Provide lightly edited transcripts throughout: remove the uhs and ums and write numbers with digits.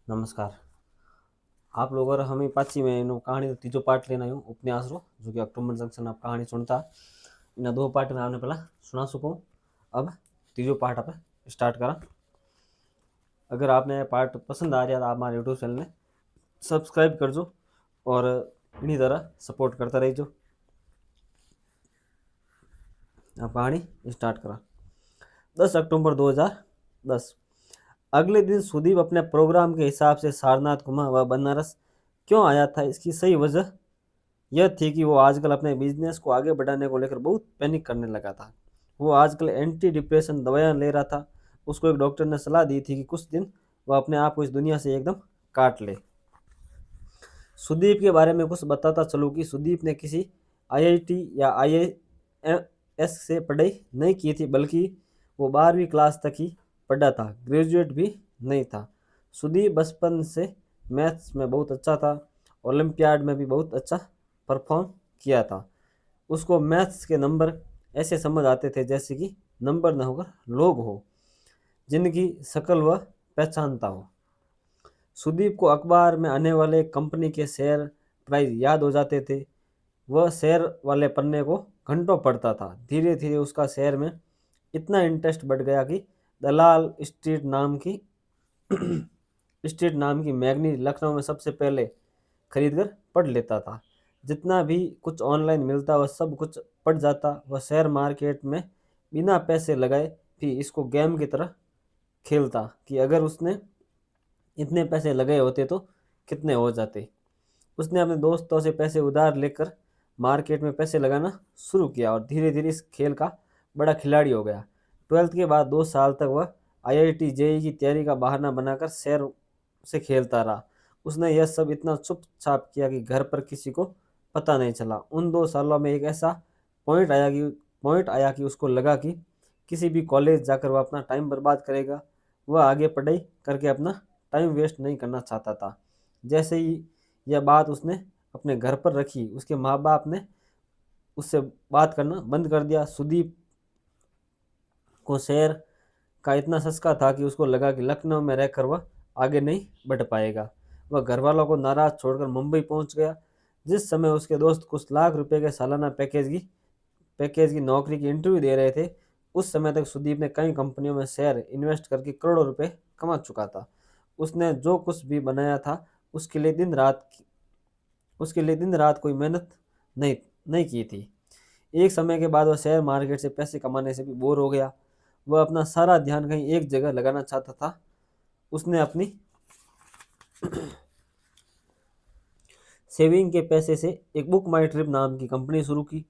नमस्कार। आप लोग और हमें पाची में नो कहानी तो तीजो पार्ट लेना हूँ उपन्यास रो जो कि अक्टूबर जंक्शन आप कहानी सुनता इन दो पार्ट में आपने पहला सुना सको। अब तीजो पार्ट आप स्टार्ट करा। अगर आपने पार्ट पसंद आ रहा तो आप हमारे यूट्यूब चैनल ने सब्सक्राइब कर जो और इन्हीं तरह सपोर्ट करता रही जो। आप कहानी स्टार्ट करा। 10 अक्टूबर 2010। अगले दिन सुदीप अपने प्रोग्राम के हिसाब से सारनाथ घुमा व बनारस क्यों आया था इसकी सही वजह यह थी कि वो आजकल अपने बिजनेस को आगे बढ़ाने को लेकर बहुत पैनिक करने लगा था। वो आजकल एंटी डिप्रेशन दवाइयाँ ले रहा था। उसको एक डॉक्टर ने सलाह दी थी कि कुछ दिन वह अपने आप को इस दुनिया से एकदम काट ले। सुदीप के बारे में कुछ बताता चलूँ कि सुदीप ने किसी आईआईटी या आईएएस से पढ़ाई नहीं की थी, बल्कि वो 12वीं क्लास तक ही पढ़ा था, ग्रेजुएट भी नहीं था। सुदीप बचपन से मैथ्स में बहुत अच्छा था, ओलंपियाड में भी बहुत अच्छा परफॉर्म किया था। उसको मैथ्स के नंबर ऐसे समझ आते थे जैसे कि नंबर न होकर लोग हो जिनकी शक्ल वह पहचानता हो। सुदीप को अखबार में आने वाले कंपनी के शेयर प्राइस याद हो जाते थे। वह शेयर वाले पन्ने को घंटों पढ़ता था। धीरे धीरे उसका शेयर में इतना इंटरेस्ट बढ़ गया कि दलाल स्ट्रीट नाम की मैगनी लखनऊ में सबसे पहले खरीद कर पढ़ लेता था। जितना भी कुछ ऑनलाइन मिलता वह सब कुछ पढ़ जाता। वह शेयर मार्केट में बिना पैसे लगाए भी इसको गेम की तरह खेलता कि अगर उसने इतने पैसे लगाए होते तो कितने हो जाते। उसने अपने दोस्तों से पैसे उधार लेकर मार्केट में पैसे लगाना शुरू किया और धीरे धीरे इस खेल का बड़ा खिलाड़ी हो गया। 12th के बाद 2 साल तक वह आईआईटी जेई की तैयारी का बहाना बनाकर शेयर से खेलता रहा। उसने यह सब इतना चुपचाप किया कि घर पर किसी को पता नहीं चला। उन 2 सालों में एक ऐसा पॉइंट आया कि उसको लगा कि किसी भी कॉलेज जाकर वह अपना टाइम बर्बाद करेगा। वह आगे पढ़ाई करके अपना टाइम वेस्ट नहीं करना चाहता था। जैसे ही यह बात उसने अपने घर पर रखी, उसके माँ बाप ने उससे बात करना बंद कर दिया। सुदीप को शेर का इतना सस्ता था कि उसको लगा कि लखनऊ में रहकर वह आगे नहीं बढ़ पाएगा। वह घर वालों को नाराज छोड़कर मुंबई पहुंच गया। जिस समय उसके दोस्त कुछ लाख रुपए के सालाना पैकेज की नौकरी की इंटरव्यू दे रहे थे, उस समय तक सुदीप ने कई कंपनियों में शेयर इन्वेस्ट करके करोड़ों रुपए कमा चुका था। उसने जो कुछ भी बनाया था उसके लिए दिन रात कोई मेहनत नहीं नहीं की थी। एक समय के बाद वह शेयर मार्केट से पैसे कमाने से भी बोर हो गया। वह अपना सारा ध्यान कहीं एक जगह लगाना चाहता था। उसने अपनी सेविंग के पैसे से एक बुक माई ट्रिप नाम की कंपनी शुरू की।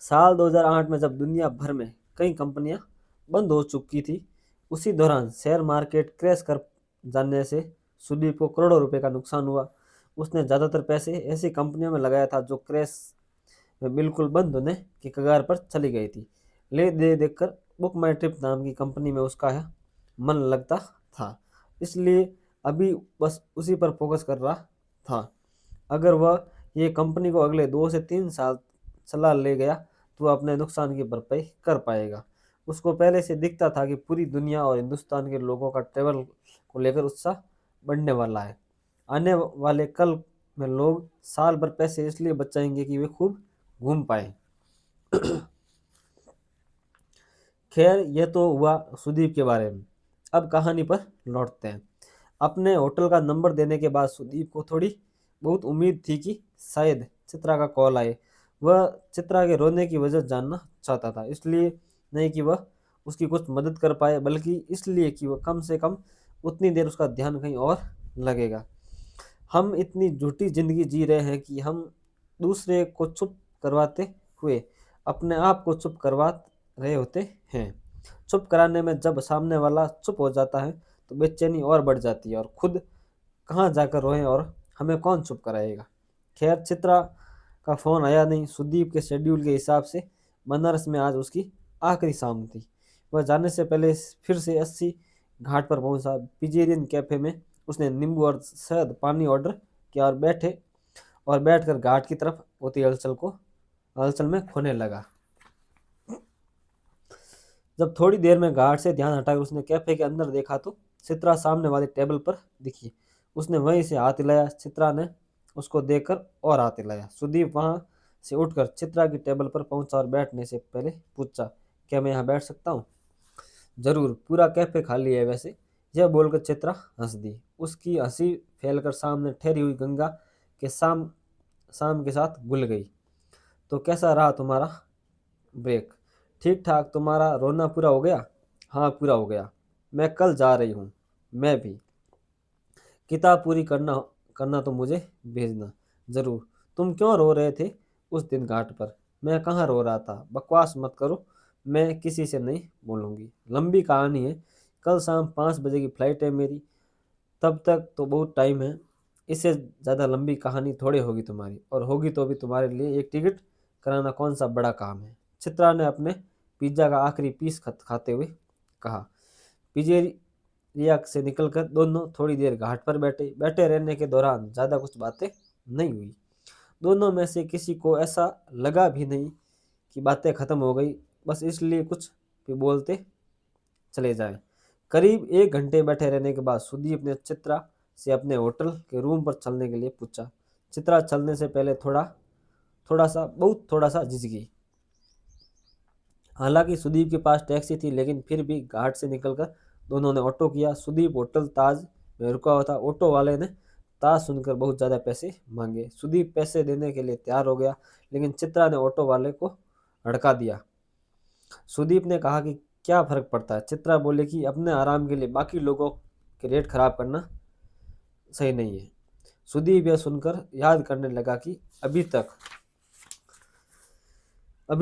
साल 2008 में जब दुनिया भर में कई कंपनियां बंद हो चुकी थी, उसी दौरान शेयर मार्केट क्रैश कर जाने से सुदीप को करोड़ों रुपए का नुकसान हुआ। उसने ज़्यादातर पैसे ऐसी कंपनियों में लगाया था जो क्रैश में बिल्कुल बंद होने की कगार पर चली गई थी। ले दे देखकर बुक माई ट्रिप नाम की कंपनी में उसका मन लगता था, इसलिए अभी बस उसी पर फोकस कर रहा था। अगर वह ये कंपनी को अगले 2 से 3 साल चला ले गया तो वह अपने नुकसान की भरपाई कर पाएगा। उसको पहले से दिखता था कि पूरी दुनिया और हिंदुस्तान के लोगों का ट्रेवल को लेकर उत्साह बढ़ने वाला है। आने वाले कल में लोग साल भर पैसे इसलिए बचाएंगे कि वे खूब घूम पाए। खैर, यह तो हुआ सुदीप के बारे में। अब कहानी पर लौटते हैं। अपने होटल का नंबर देने के बाद सुदीप को थोड़ी बहुत उम्मीद थी कि शायद चित्रा का कॉल आए। वह चित्रा के रोने की वजह जानना चाहता था, इसलिए नहीं कि वह उसकी कुछ मदद कर पाए, बल्कि इसलिए कि वह कम से कम उतनी देर उसका ध्यान कहीं और लगेगा। हम इतनी झूठी जिंदगी जी रहे हैं कि हम दूसरे को चुप करवाते हुए अपने आप को चुप करवा रहे होते हैं। चुप कराने में जब सामने वाला चुप हो जाता है तो बेचैनी और बढ़ जाती है, और खुद कहाँ जाकर रोएं और हमें कौन चुप कराएगा। खैर, चित्रा का फोन आया नहीं। सुदीप के शेड्यूल के हिसाब से बनारस में आज उसकी आखिरी शाम थी। वह जाने से पहले फिर से 80 घाट पर पहुंचा। पिजेरियन कैफे में उसने नींबू और शहद पानी ऑर्डर किया और बैठकर घाट की तरफ होती हलचल में खोने लगा। जब थोड़ी देर में घाट से ध्यान हटाकर उसने कैफे के अंदर देखा तो चित्रा सामने वाले टेबल पर दिखी। उसने वहीं से हाथ हिलाया। चित्रा ने उसको देखकर और हाथ हिलाया। सुदीप वहाँ से उठकर चित्रा की टेबल पर पहुंचा और बैठने से पहले पूछा, क्या मैं यहाँ बैठ सकता हूँ? जरूर, पूरा कैफे खाली है वैसे। यह बोलकर चित्रा हंस दी। उसकी हंसी फैलकर सामने ठहरी हुई गंगा के शाम शाम के साथ घुल गई। तो कैसा रहा तुम्हारा ब्रेक? ठीक ठाक। तुम्हारा रोना पूरा हो गया? हाँ, पूरा हो गया। मैं कल जा रही हूँ। मैं भी। किताब पूरी करना करना तो मुझे भेजना। जरूर। तुम क्यों रो रहे थे उस दिन घाट पर? मैं कहाँ रो रहा था? बकवास मत करो। मैं किसी से नहीं बोलूंगी। लंबी कहानी है। कल शाम 5 बजे की फ्लाइट है मेरी। तब तक तो बहुत टाइम है। इससे ज़्यादा लंबी कहानी थोड़ी होगी तुम्हारी, और होगी तो भी तुम्हारे लिए एक टिकट कराना कौन सा बड़ा काम है। चित्रा ने अपने पिज्ज़ा का आखिरी पीस खाते हुए कहा। पिज्जेरिया से निकलकर दोनों थोड़ी देर घाट पर बैठे। बैठे रहने के दौरान ज़्यादा कुछ बातें नहीं हुई। दोनों में से किसी को ऐसा लगा भी नहीं कि बातें खत्म हो गई, बस इसलिए कुछ भी बोलते चले जाएं। करीब 1 घंटे बैठे रहने के बाद सुदीप ने चित्रा से अपने होटल के रूम पर चलने के लिए पूछा। चित्रा चलने से पहले बहुत थोड़ा सा झिझकी। हालांकि सुदीप के पास टैक्सी थी, लेकिन फिर भी घाट से निकलकर दोनों ने ऑटो किया। सुदीप होटल ताज में रुका हुआ था। ऑटो वाले ने ताज सुनकर बहुत ज़्यादा पैसे मांगे। सुदीप पैसे देने के लिए तैयार हो गया, लेकिन चित्रा ने ऑटो वाले को हड़का दिया। सुदीप ने कहा कि क्या फर्क पड़ता है? चित्रा बोले कि अपने आराम के लिए बाकी लोगों के रेट खराब करना सही नहीं है। सुदीप यह सुनकर याद करने लगा कि अभी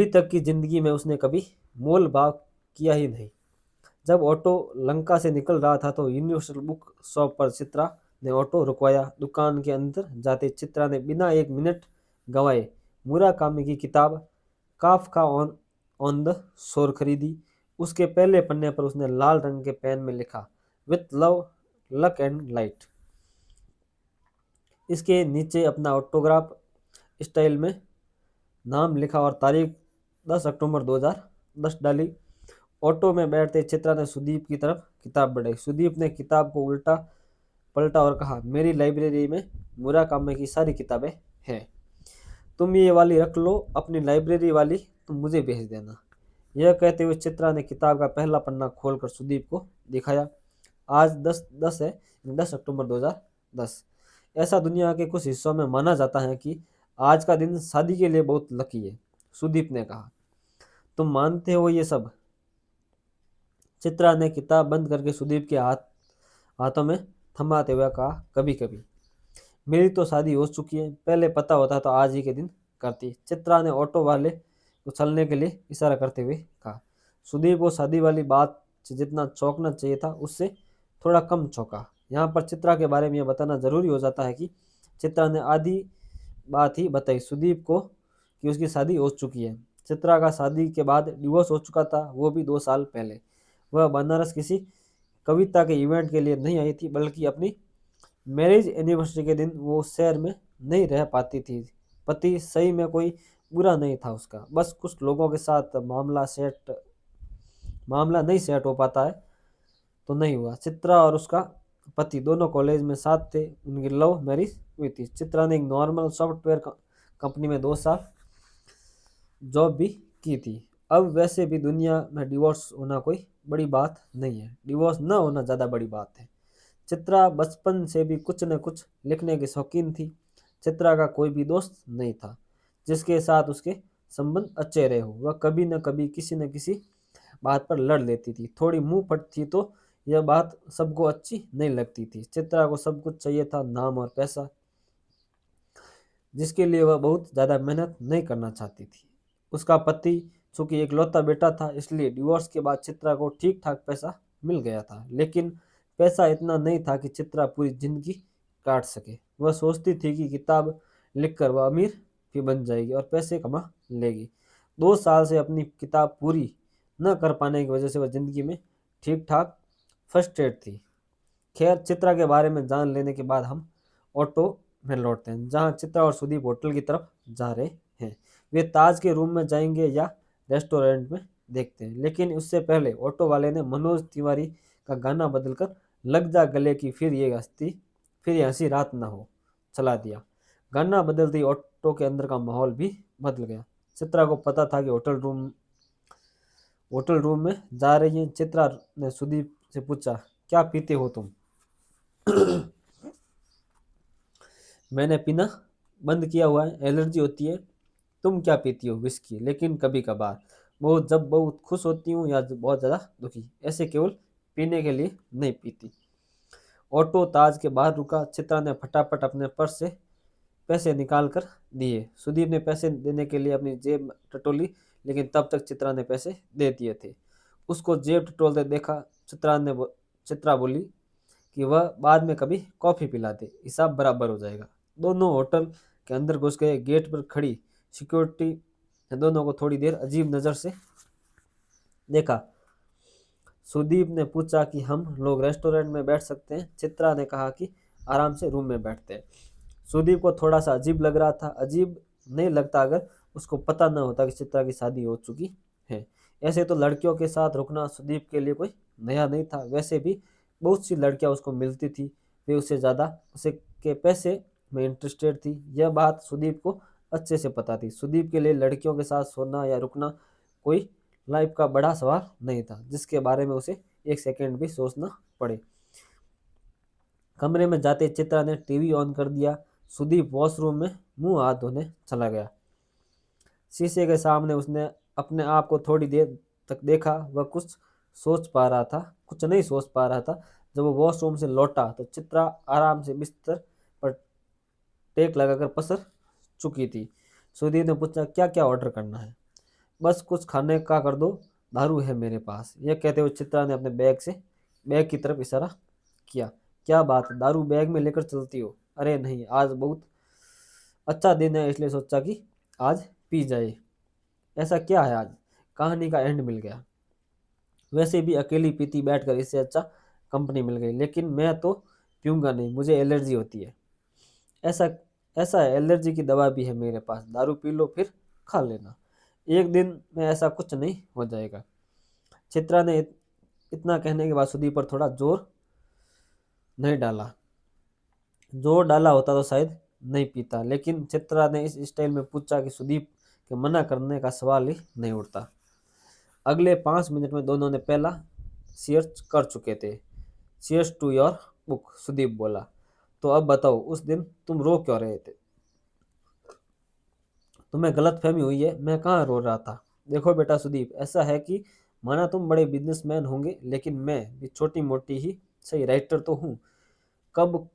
तक की जिंदगी में उसने कभी मोल भाव किया ही नहीं। जब ऑटो लंका से निकल रहा था तो यूनिवर्सल बुक शॉप पर चित्रा ने ऑटो रुकवाया। दुकान के अंदर जाते चित्रा ने बिना 1 मिनट गंवाए मुराकामी की किताब काफका ऑन द शोर खरीदी। उसके पहले पन्ने पर उसने लाल रंग के पेन में लिखा, with love, luck and light. इसके नीचे अपना ऑटोग्राफ स्टाइल में नाम लिखा और तारीख 10 अक्टूबर 2010 डाली। ऑटो में बैठते चित्रा ने सुदीप की तरफ किताब बढ़ाई। सुदीप ने किताब को उल्टा पलटा और कहा, मेरी लाइब्रेरी में मुराकामी की सारी किताबें हैं। तुम ये वाली रख लो, अपनी लाइब्रेरी वाली तुम मुझे भेज देना। यह कहते हुए चित्रा ने किताब का पहला पन्ना खोलकर सुदीप को दिखाया। आज 10 है, 10 अक्टूबर 2010। ऐसा दुनिया के कुछ हिस्सों में माना जाता है कि आज का दिन शादी के लिए बहुत लकी है। सुदीप ने कहा, तुम मानते हो ये सब? चित्रा ने किताब बंद करके सुदीप के हाथों में थमाते हुए कहा, कभी कभी। मेरी तो शादी हो चुकी है। पहले पता होता तो आज ही के दिन करती। चित्रा ने ऑटो वाले को चलने के लिए इशारा करते हुए कहा। सुदीप को शादी वाली बात से जितना चौंकना चाहिए था उससे थोड़ा कम चौंका। यहाँ पर चित्रा के बारे में यह बताना जरूरी हो जाता है कि चित्रा ने आधी बात ही बताई सुदीप को कि उसकी शादी हो चुकी है। चित्रा का शादी के बाद डिवोर्स हो चुका था, वो भी 2 साल पहले। वह बनारस किसी कविता के इवेंट के लिए नहीं आई थी, बल्कि अपनी मैरिज एनिवर्सरी के दिन वो शहर में नहीं रह पाती थी। पति सही में कोई बुरा नहीं था उसका, बस कुछ लोगों के साथ मामला नहीं सेट हो पाता है तो नहीं हुआ। चित्रा और उसका पति दोनों कॉलेज में साथ थे। उनकी लव मैरिज हुई थी। चित्रा ने एक नॉर्मल सॉफ्टवेयर कंपनी में 2 साल जॉब भी की थी। अब वैसे भी दुनिया में डिवोर्स होना कोई बड़ी बात नहीं है, डिवोर्स न होना ज़्यादा बड़ी बात है। चित्रा बचपन से भी कुछ न कुछ लिखने की शौकीन थी। चित्रा का कोई भी दोस्त नहीं था जिसके साथ उसके संबंध अच्छे रहे हो। वह कभी न कभी किसी न किसी बात पर लड़ लेती थी। थोड़ी मुंह फट थी तो यह बात सबको अच्छी नहीं लगती थी। चित्रा को सब कुछ चाहिए था, नाम और पैसा, जिसके लिए वह बहुत ज़्यादा मेहनत नहीं करना चाहती थी। उसका पति चूंकि एक लौता बेटा था, इसलिए डिवोर्स के बाद चित्रा को ठीक ठाक पैसा मिल गया था, लेकिन पैसा इतना नहीं था कि चित्रा पूरी जिंदगी काट सके। वह सोचती थी कि किताब लिखकर वह अमीर भी बन जाएगी और पैसे कमा लेगी। 2 साल से अपनी किताब पूरी न कर पाने की वजह से वह जिंदगी में ठीक ठाक फ्रस्ट्रेट थी। खैर, चित्रा के बारे में जान लेने के बाद हम ऑटो में लौटते हैं, जहाँ चित्रा और सुदीप होटल की तरफ जा रहे हैं। वे ताज के रूम में जाएंगे या रेस्टोरेंट में, देखते हैं। लेकिन उससे पहले ऑटो वाले ने मनोज तिवारी का गाना बदलकर लग जा गले की फिर ये हस्ती फिर ये हंसी रात ना हो चला दिया। गाना बदलते ही ऑटो के अंदर का माहौल भी बदल गया। चित्रा को पता था कि होटल रूम में जा रही है। चित्रा ने सुदीप से पूछा, क्या पीते हो तुम? मैंने पीना बंद किया हुआ है, एलर्जी होती है। तुम क्या पीती हो? विस्की, लेकिन कभी कभार, जब बहुत खुश होती हूँ या बहुत ज़्यादा दुखी, ऐसे केवल पीने के लिए नहीं पीती। ऑटो ताज के बाहर रुका। चित्रा ने फटाफट अपने पर्स से पैसे निकाल कर दिए। सुदीप ने पैसे देने के लिए अपनी जेब टटोली, लेकिन तब तक चित्रा ने पैसे दे दिए थे। उसको जेब टटोलते देखा चित्रा बोली कि वह बाद में कभी कॉफी पिला दे, हिसाब बराबर हो जाएगा। दोनों होटल के अंदर घुस गए। गेट पर खड़ी सिक्योरिटी ने दोनों को थोड़ी देर अजीब नजर से देखा। सुदीप ने पूछा कि हम लोग रेस्टोरेंट में बैठ सकते हैं? चित्रा ने कहा कि आराम से रूम में बैठते हैं। सुदीप को थोड़ा सा अजीब लग रहा था। अजीब नहीं लगता अगर उसको पता न होता कि चित्रा की शादी हो चुकी है। ऐसे तो लड़कियों के साथ रुकना सुदीप के लिए कोई नया नहीं था। वैसे भी बहुत सी लड़कियां उसको मिलती थी, वे उससे ज़्यादा उसे के पैसे में इंटरेस्टेड थी। यह बात सुदीप को अच्छे से पता थी। सुदीप के लिए लड़कियों के साथ सोना या रुकना कोई लाइफ का बड़ा सवाल नहीं था जिसके बारे में उसे एक सेकंड भी सोचना पड़े। कमरे में जाते चित्रा ने टीवी ऑन कर दिया। सुदीप वॉशरूम में मुंह हाथ धोने चला गया। शीशे के सामने उसने अपने आप को थोड़ी देर तक देखा। वह कुछ नहीं सोच पा रहा था। जब वो वॉशरूम से लौटा तो चित्रा आराम से बिस्तर पर टेक लगाकर पसर चुकी थी। सुदीप ने पूछा, क्या क्या ऑर्डर करना है? बस कुछ खाने का कर दो, दारू है मेरे पास। यह कहते हुए चित्रा ने अपने बैग की तरफ इशारा किया। क्या बात, दारू बैग में लेकर चलती हो? अरे नहीं, आज बहुत अच्छा दिन है इसलिए सोचा कि आज पी जाए। ऐसा क्या है आज? कहानी का एंड मिल गया। वैसे भी अकेली पीती बैठकर इससे अच्छा कंपनी मिल गई, लेकिन मैं तो पीऊंगा नहीं, मुझे एलर्जी होती है। ऐसा ऐसा है, एलर्जी की दवा भी है मेरे पास, दारू पी लो फिर खा लेना, एक दिन में ऐसा कुछ नहीं हो जाएगा। चित्रा ने इतना कहने के बाद सुदीप पर थोड़ा नहीं डाला जोर डाला होता तो शायद नहीं पीता, लेकिन चित्रा ने इस स्टाइल में पूछा कि सुदीप के मना करने का सवाल ही नहीं उठता। अगले 5 मिनट में दोनों ने पहला शेयर कर चुके थे। Shares to your book, Sudeep बोला। तो अब बताओ, उस दिन तुम रो क्यों रहे थे? तुम्हें गलतफहमी हुई है, मैं कहाँ रो रहा था। देखो बेटा सुदीप, ऐसा है कि माना तुम बड़े बिजनेसमैन होंगे, लेकिन मैं भी छोटी मोटी ही सही राइटर तो हूँ। कब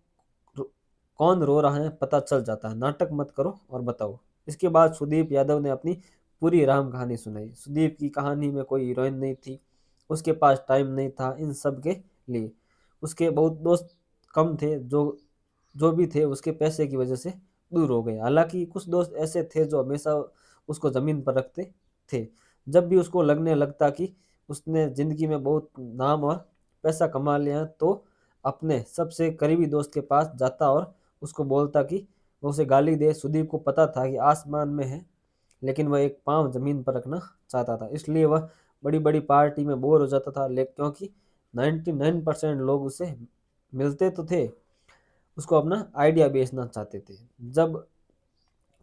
कौन रो रहा है पता चल जाता है। नाटक मत करो और बताओ। इसके बाद सुदीप यादव ने अपनी पूरी राम कहानी सुनाई। सुदीप की कहानी में कोई हीरोइन नहीं थी, उसके पास टाइम नहीं था इन सब के लिए। उसके बहुत दोस्त कम थे, जो जो भी थे उसके पैसे की वजह से दूर हो गए। हालांकि कुछ दोस्त ऐसे थे जो हमेशा उसको जमीन पर रखते थे। जब भी उसको लगने लगता कि उसने जिंदगी में बहुत नाम और पैसा कमा लिया तो अपने सबसे करीबी दोस्त के पास जाता और उसको बोलता कि वो उसे गाली दे। सुदीप को पता था कि आसमान में है, लेकिन वह एक पाँव जमीन पर रखना चाहता था। इसलिए वह बड़ी बड़ी पार्टी में बोर हो जाता था, लेकिन क्योंकि 99% लोग उसे मिलते तो थे, उसको अपना आइडिया बेचना चाहते थे। जब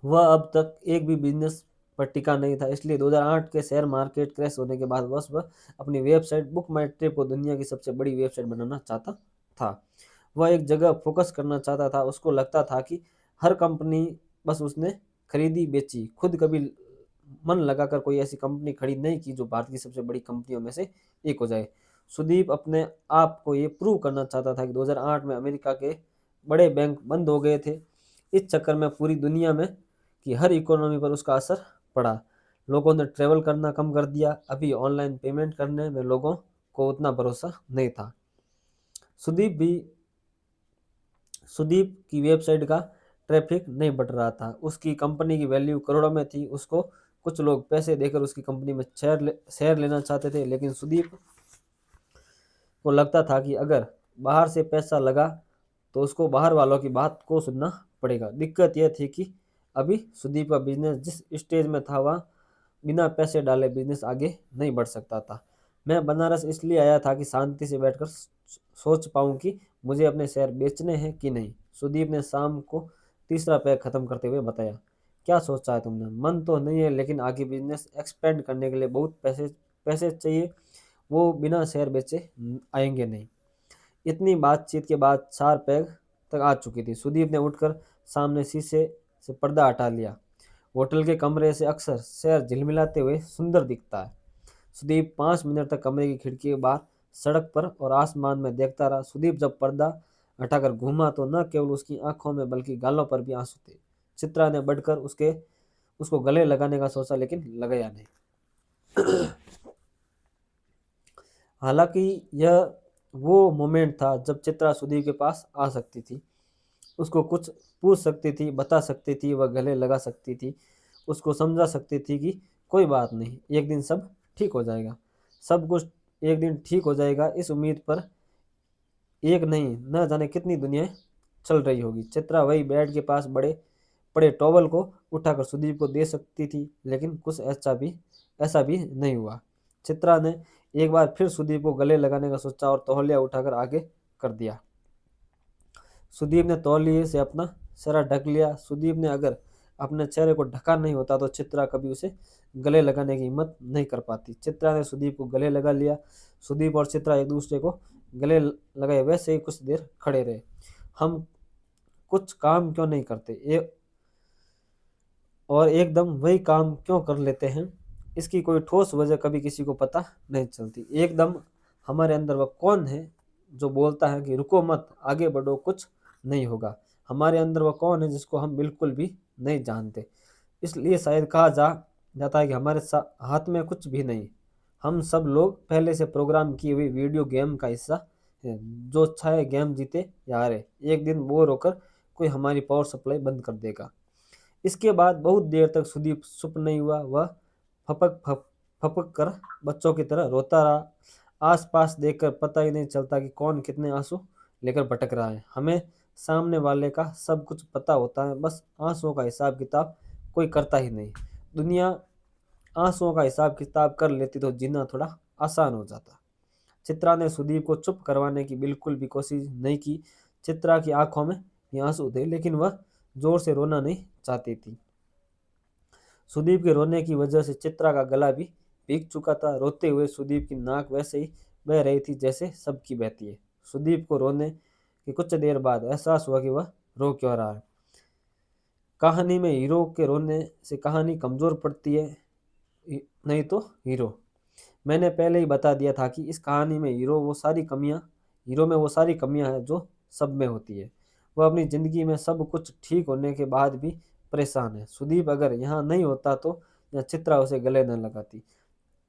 वह अब तक एक भी बिजनेस पर टिका नहीं था, इसलिए 2008 के शेयर मार्केट क्रैश होने के बाद वह अपनी वेबसाइट बुक माई ट्रिप को दुनिया की सबसे बड़ी वेबसाइट बनाना चाहता था। वह एक जगह फोकस करना चाहता था। उसको लगता था कि हर कंपनी बस उसने खरीदी बेची, खुद कभी मन लगाकर कोई ऐसी कंपनी खड़ी नहीं की जो भारत की सबसे बड़ी कंपनियों में से एक हो जाए। सुदीप अपने आप को ये प्रूव करना चाहता था कि 2008 में अमेरिका के बड़े बैंक बंद हो गए थे। इस चक्कर में पूरी दुनिया में की हर इकोनॉमी पर उसका असर पड़ा। लोगों ने ट्रेवल करना कम कर दिया। अभी ऑनलाइन पेमेंट करने में लोगों को उतना भरोसा नहीं था। सुदीप भी सुदीप की वेबसाइट का ट्रैफिक नहीं बढ़ रहा था। उसकी कंपनी की वैल्यू करोड़ों में थी। उसको कुछ लोग पैसे देकर उसकी कंपनी में शेयर लेना चाहते थे, लेकिन सुदीप को लगता था कि अगर बाहर से पैसा लगा तो उसको बाहर वालों की बात को सुनना पड़ेगा। दिक्कत यह थी कि अभी सुदीप का बिजनेस जिस स्टेज में था वह बिना पैसे डाले बिजनेस आगे नहीं बढ़ सकता था। मैं बनारस इसलिए आया था कि शांति से बैठकर सोच पाऊं कि मुझे अपने शेयर बेचने हैं कि नहीं। सुदीप ने शाम को तीसरा पैक खत्म करते हुए बताया। क्या सोचा है तुमने? मन तो नहीं है, लेकिन आगे बिजनेस एक्सपेंड करने के लिए बहुत पैसे पैसे चाहिए। वो बिना शेयर बेचे आएंगे नहीं। इतनी बातचीत के बाद 4 पैग तक आ चुकी थी। सुदीप ने उठकर सामने शीशे से पर्दा हटा लिया। होटल के कमरे से अक्सर शहर झिलमिलाते हुए सुंदर दिखता है। सुदीप 5 मिनट तक कमरे की खिड़की के बाहर सड़क पर और आसमान में देखता रहा। सुदीप जब पर्दा हटाकर घूमा तो न केवल उसकी आंखों में बल्कि गालों पर भी आंसू थे। चित्रा ने बढ़कर उसको गले लगाने का सोचा, लेकिन लगाया नहीं। हालांकि यह वो मोमेंट था जब चित्रा सुदीप के पास आ सकती थी, उसको कुछ पूछ सकती थी, बता सकती थी, वह गले लगा सकती थी, उसको समझा सकती थी कि कोई बात नहीं, एक दिन सब ठीक हो जाएगा। सब कुछ एक दिन ठीक हो जाएगा, इस उम्मीद पर एक नहीं न जाने कितनी दुनियाएं चल रही होगी। चित्रा वही बेड के पास बड़े पड़े टॉवल को उठाकर सुदीप को दे सकती थी, लेकिन कुछ ऐसा भी नहीं हुआ। चित्रा ने एक बार फिर सुदीप को गले लगाने का सोचा और तौलिया उठाकर आगे कर दिया। सुदीप ने तौलिए से अपना चेहरा ढक लिया। सुदीप ने अगर अपने चेहरे को ढका नहीं होता तो चित्रा कभी उसे गले लगाने की हिम्मत नहीं कर पाती। चित्रा ने सुदीप को गले लगा लिया। सुदीप और चित्रा एक दूसरे को गले लगाए वैसे ही कुछ देर खड़े रहे। हम कुछ काम क्यों नहीं करते और एकदम वही काम क्यों कर लेते हैं, इसकी कोई ठोस वजह कभी किसी को पता नहीं चलती। एकदम हमारे अंदर वह कौन है जो बोलता है कि रुको मत, आगे बढ़ो, कुछ नहीं होगा। हमारे अंदर वह कौन है जिसको हम बिल्कुल भी नहीं जानते। इसलिए शायद कहा जाता है कि हमारे हाथ में कुछ भी नहीं। हम सब लोग पहले से प्रोग्राम की हुई वीडियो गेम का हिस्सा है। जो चाहे गेम जीते या हारे, एक दिन बोर होकर कोई हमारी पावर सप्लाई बंद कर देगा। इसके बाद बहुत देर तक सुदीप चुप नहीं हुआ। वह फपक कर बच्चों की तरह रोता रहा। आसपास देखकर पता ही नहीं चलता कि कौन कितने आंसू लेकर भटक रहा है। हमें सामने वाले का सब कुछ पता होता है, बस आंसुओं का हिसाब किताब कोई करता ही नहीं। दुनिया आंसुओं का हिसाब किताब कर लेती तो जीना थोड़ा आसान हो जाता। चित्रा ने सुदीप को चुप करवाने की बिल्कुल भी कोशिश नहीं की। चित्रा की आंखों में भी आंसू थे, लेकिन वह जोर से रोना नहीं चाहती थी। सुदीप के रोने की वजह से चित्रा का गला भी भीग चुका था। रोते हुए सुदीप की नाक वैसे ही बह रही थी जैसे सबकी बहती है। सुदीप को रोने के कुछ देर बाद एहसास हुआ कि वह रो क्यों रहा है। कहानी में हीरो के रोने से कहानी कमजोर पड़ती है, नहीं तो हीरो। मैंने पहले ही बता दिया था कि इस कहानी में हीरो में वो सारी कमियां हैं जो सब में होती है। वह अपनी जिंदगी में सब कुछ ठीक होने के बाद भी परेशान है। सुदीप अगर यहाँ नहीं होता तो या चित्रा उसे गले न लगाती।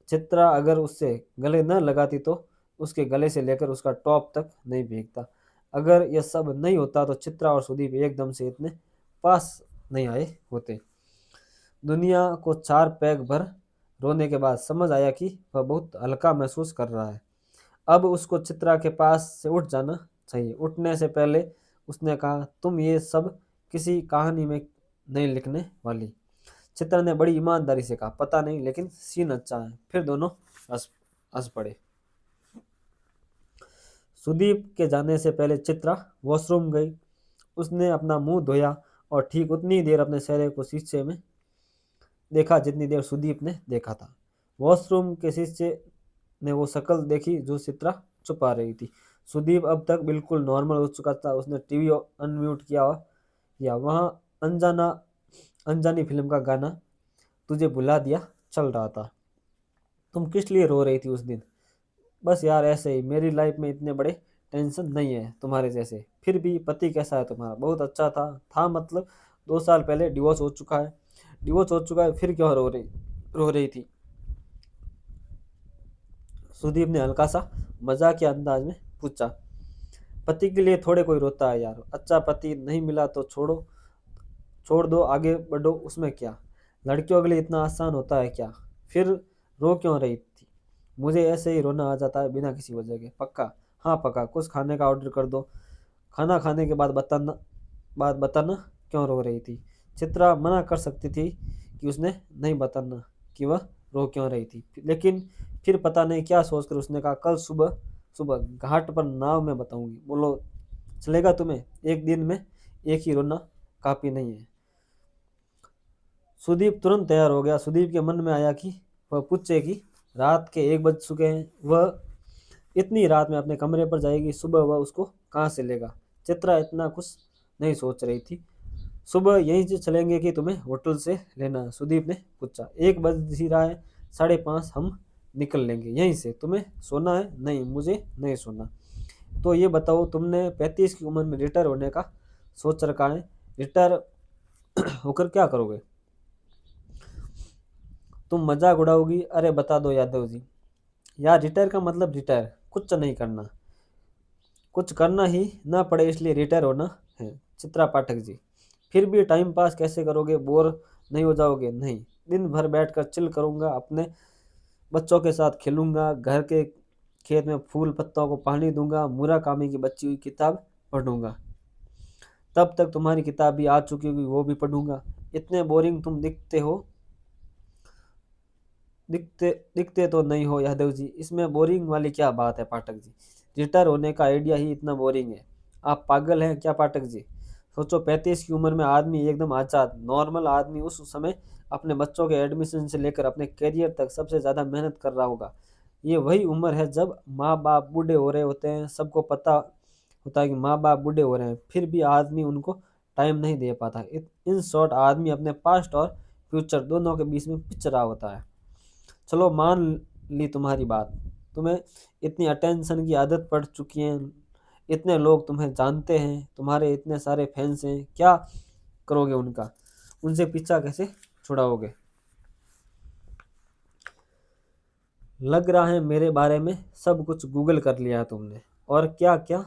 चित्रा अगर उससे गले न लगाती तो उसके गले से लेकर उसका टॉप तक नहीं भीगता। अगर यह सब नहीं होता तो चित्रा और सुदीप एकदम से इतने पास नहीं आए होते। दुनिया को 4 पैग भर रोने के बाद समझ आया कि वह बहुत हल्का महसूस कर रहा है। अब उसको चित्रा के पास से उठ जाना चाहिए। उठने से पहले उसने कहा, तुम ये सब किसी कहानी में नहीं लिखने वाली। चित्रा ने बड़ी ईमानदारी से कहा, पता नहीं, लेकिन सीन अच्छा है। फिर दोनों हंस हंस पड़े। सुदीप के जाने से पहले चित्रा वॉशरूम गई। उसने अपना मुंह धोया और ठीक उतनी देर अपने चेहरे को शीशे में देखा जितनी देर सुदीप ने देखा था। वॉशरूम के शीशे ने वो शक्ल देखी जो चित्रा छुपा रही थी। सुदीप अब तक बिल्कुल नॉर्मल हो चुका था। उसने टीवी अनम्यूट किया वहाँ अनजाना अनजानी फिल्म का गाना तुझे भुला दिया चल रहा था। तुम किस लिए रो रही थी उस दिन? बस यार ऐसे ही, मेरी लाइफ में इतने बड़े टेंशन नहीं है तुम्हारे जैसे। फिर भी पति कैसा है तुम्हारा? बहुत अच्छा था मतलब 2 साल पहले डिवोर्स हो चुका है, फिर क्यों रो रही थी? सुदीप ने हल्का सा मजाक के अंदाज में पूछा। पति के लिए थोड़े कोई रोता है यार। अच्छा पति नहीं मिला तो छोड़ दो, आगे बढ़ो, उसमें क्या? लड़कियों के लिए इतना आसान होता है क्या? फिर रो क्यों रही थी? मुझे ऐसे ही रोना आ जाता है बिना किसी वजह के। पक्का? हाँ पक्का। कुछ खाने का ऑर्डर कर दो। खाना खाने के बाद बताना क्यों रो रही थी। चित्रा मना कर सकती थी कि उसने नहीं बताना कि वह रो क्यों रही थी। लेकिन फिर पता नहीं क्या सोचकर उसने कहा, कल सुबह सुबह घाट पर नाव में बताऊंगी। बोलो, चलेगा तुम्हें? एक दिन में एक ही रोना काफी नहीं है। सुदीप तुरंत तैयार हो गया। सुदीप के मन में आया कि वह पूछे कि रात के 1 बज चुके हैं, वह इतनी रात में अपने कमरे पर जाएगी, सुबह वह उसको कहाँ से लेगा। चित्रा इतना कुछ नहीं सोच रही थी। सुबह यहीं से चलेंगे कि तुम्हें होटल से लेना? सुदीप ने पूछा। 1 बज ही रहा है, 5:30 हम निकल लेंगे यहीं से। तुम्हें सोना है? नहीं, मुझे नहीं सोना। तो ये बताओ, तुमने 35 की उम्र में रिटायर होने का सोच रखा है, रिटायर होकर क्या करोगे? तुम मजाक उड़ाओगी? अरे बता दो यादव जी। यार, रिटायर का मतलब रिटायर, कुछ नहीं करना, कुछ करना ही ना पड़े इसलिए रिटायर होना है। चित्रा पाठक जी, फिर भी टाइम पास कैसे करोगे? बोर नहीं हो जाओगे? नहीं, दिन भर बैठकर चिल करूंगा, अपने बच्चों के साथ खेलूंगा, घर के खेत में फूल पत्तों को पानी दूंगा, मुराकामी की बची हुई किताब पढ़ूंगा। तब तक तुम्हारी किताब भी आ चुकी होगी, वो भी पढ़ूंगा। इतने बोरिंग तुम दिखते तो नहीं हो यादव जी, इसमें बोरिंग वाली क्या बात है पाठक जी? रिटायर होने का आइडिया ही इतना बोरिंग है। आप पागल हैं क्या पाठक जी? सोचो, 35 की उम्र में आदमी एकदम आजाद नॉर्मल आदमी उस समय अपने बच्चों के एडमिशन से लेकर अपने करियर तक सबसे ज्यादा मेहनत कर रहा होगा। ये वही उम्र है जब माँ बाप बूढ़े हो रहे होते हैं। सबको पता होता है कि माँ बाप बूढ़े हो रहे हैं, फिर भी आदमी उनको टाइम नहीं दे पाता। इन शॉर्ट, आदमी अपने पास्ट और फ्यूचर दोनों के बीच में पिच रहा होता है। चलो, मान ली तुम्हारी बात। तुम्हें इतनी अटेंशन की आदत पड़ चुकी है, इतने लोग तुम्हें जानते हैं, तुम्हारे इतने सारे फैंस हैं, क्या करोगे उनका? उनसे पीछा कैसे छुड़ाओगे? लग रहा है मेरे बारे में सब कुछ गूगल कर लिया है तुमने। और क्या क्या?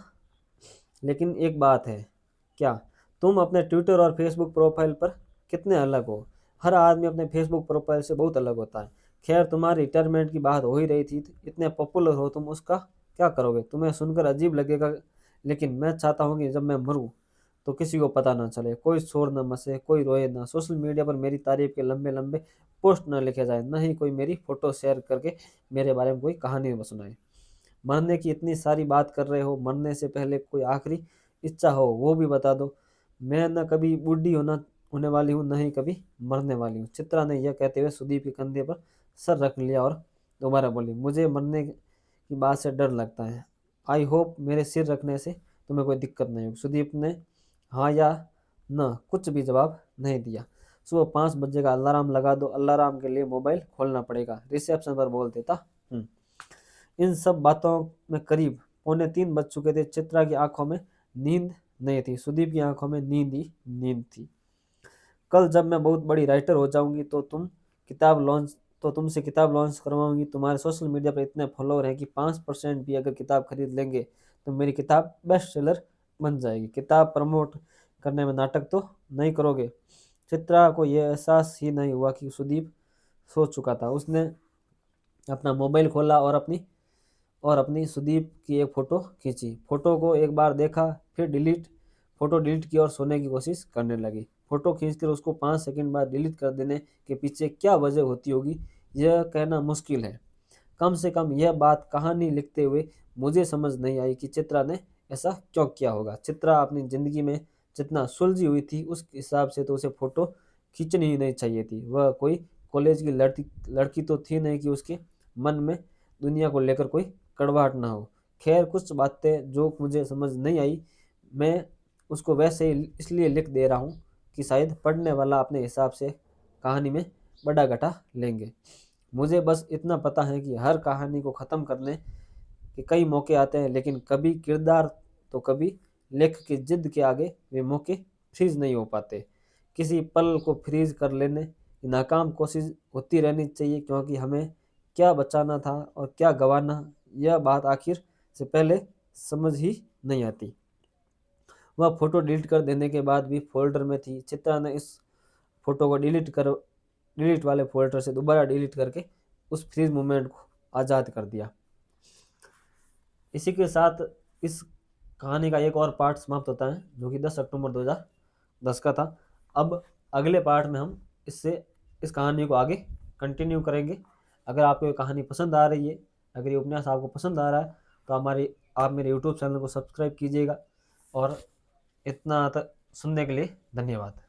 लेकिन एक बात है। क्या? तुम अपने ट्विटर और फेसबुक प्रोफाइल पर कितने अलग हो। हर आदमी अपने फेसबुक प्रोफाइल से बहुत अलग होता है। खैर, तुम्हारी रिटायरमेंट की बात हो ही रही थी, इतने पॉपुलर हो तुम, उसका क्या करोगे? तुम्हें सुनकर अजीब लगेगा, लेकिन मैं चाहता हूँ कि जब मैं मरूं तो किसी को पता ना चले, कोई शोर न मचे, कोई रोए ना, सोशल मीडिया पर मेरी तारीफ के लंबे लंबे पोस्ट न लिखे जाए, न ही कोई मेरी फोटो शेयर करके मेरे बारे में कोई कहानी सुनाए। मरने की इतनी सारी बात कर रहे हो, मरने से पहले कोई आखिरी इच्छा हो वो भी बता दो। मैं न कभी बूढ़ी होने वाली हूँ, न ही कभी मरने वाली हूँ। चित्रा ने यह कहते हुए सुदीप के कंधे पर सर रख लिया और दोबारा बोली, मुझे मरने की बात से डर लगता है। आई होप मेरे सिर रखने से तुम्हें कोई दिक्कत नहीं होगी। सुदीप ने हाँ या न कुछ भी जवाब नहीं दिया। सुबह 5 बजे का अलार्म लगा दो, अलार्म के लिए मोबाइल खोलना पड़ेगा, रिसेप्शन पर बोल देता हूँ। इन सब बातों में करीब 2:45 बज चुके थे। चित्रा की आंखों में नींद नहीं थी, सुदीप की आंखों में नींद ही नींद थी। कल जब मैं बहुत बड़ी राइटर हो जाऊंगी तो तुमसे किताब लॉन्च करवाऊंगी। तुम्हारे सोशल मीडिया पर इतने फॉलोअर हैं कि 5% भी अगर किताब खरीद लेंगे तो मेरी किताब बेस्ट सेलर बन जाएगी। किताब प्रमोट करने में नाटक तो नहीं करोगे? चित्रा को यह एहसास ही नहीं हुआ कि सुदीप सो चुका था। उसने अपना मोबाइल खोला और अपनी सुदीप की एक फ़ोटो खींची। फ़ोटो को एक बार देखा, फिर फ़ोटो डिलीट की और सोने की कोशिश करने लगी। फ़ोटो खींचकर उसको 5 सेकंड बाद डिलीट कर देने के पीछे क्या वजह होती होगी, यह कहना मुश्किल है। कम से कम यह बात कहानी लिखते हुए मुझे समझ नहीं आई कि चित्रा ने ऐसा क्यों किया होगा। चित्रा अपनी ज़िंदगी में जितना सुलझी हुई थी, उस हिसाब से तो उसे फ़ोटो खींचनी ही नहीं चाहिए थी। वह कोई कॉलेज की लड़की तो थी नहीं कि उसके मन में दुनिया को लेकर कोई कड़वाहट ना हो। खैर, कुछ बातें जो मुझे समझ नहीं आई, मैं उसको वैसे ही इसलिए लिख दे रहा हूँ कि शायद पढ़ने वाला अपने हिसाब से कहानी में बड़ा घटा लेंगे। मुझे बस इतना पता है कि हर कहानी को ख़त्म करने के कई मौके आते हैं, लेकिन कभी किरदार तो कभी लेखक की जिद के आगे वे मौके फ्रीज नहीं हो पाते। किसी पल को फ्रीज कर लेने की नाकाम कोशिश होती रहनी चाहिए, क्योंकि हमें क्या बचाना था और क्या गंवाना, यह बात आखिर से पहले समझ ही नहीं आती। वह फोटो डिलीट कर देने के बाद भी फोल्डर में थी। चित्रा ने इस फोटो को डिलीट वाले फोल्डर से दोबारा डिलीट करके उस फ्रीज मूवमेंट को आज़ाद कर दिया। इसी के साथ इस कहानी का एक और पार्ट समाप्त होता है, जो कि 10 अक्टूबर 2010 का था। अब अगले पार्ट में हम इस कहानी को आगे कंटिन्यू करेंगे। अगर आपको ये कहानी पसंद आ रही है, अगर ये उपन्यास आपको पसंद आ रहा है, तो आप मेरे यूट्यूब चैनल को सब्सक्राइब कीजिएगा। और इतना तक सुनने के लिए धन्यवाद।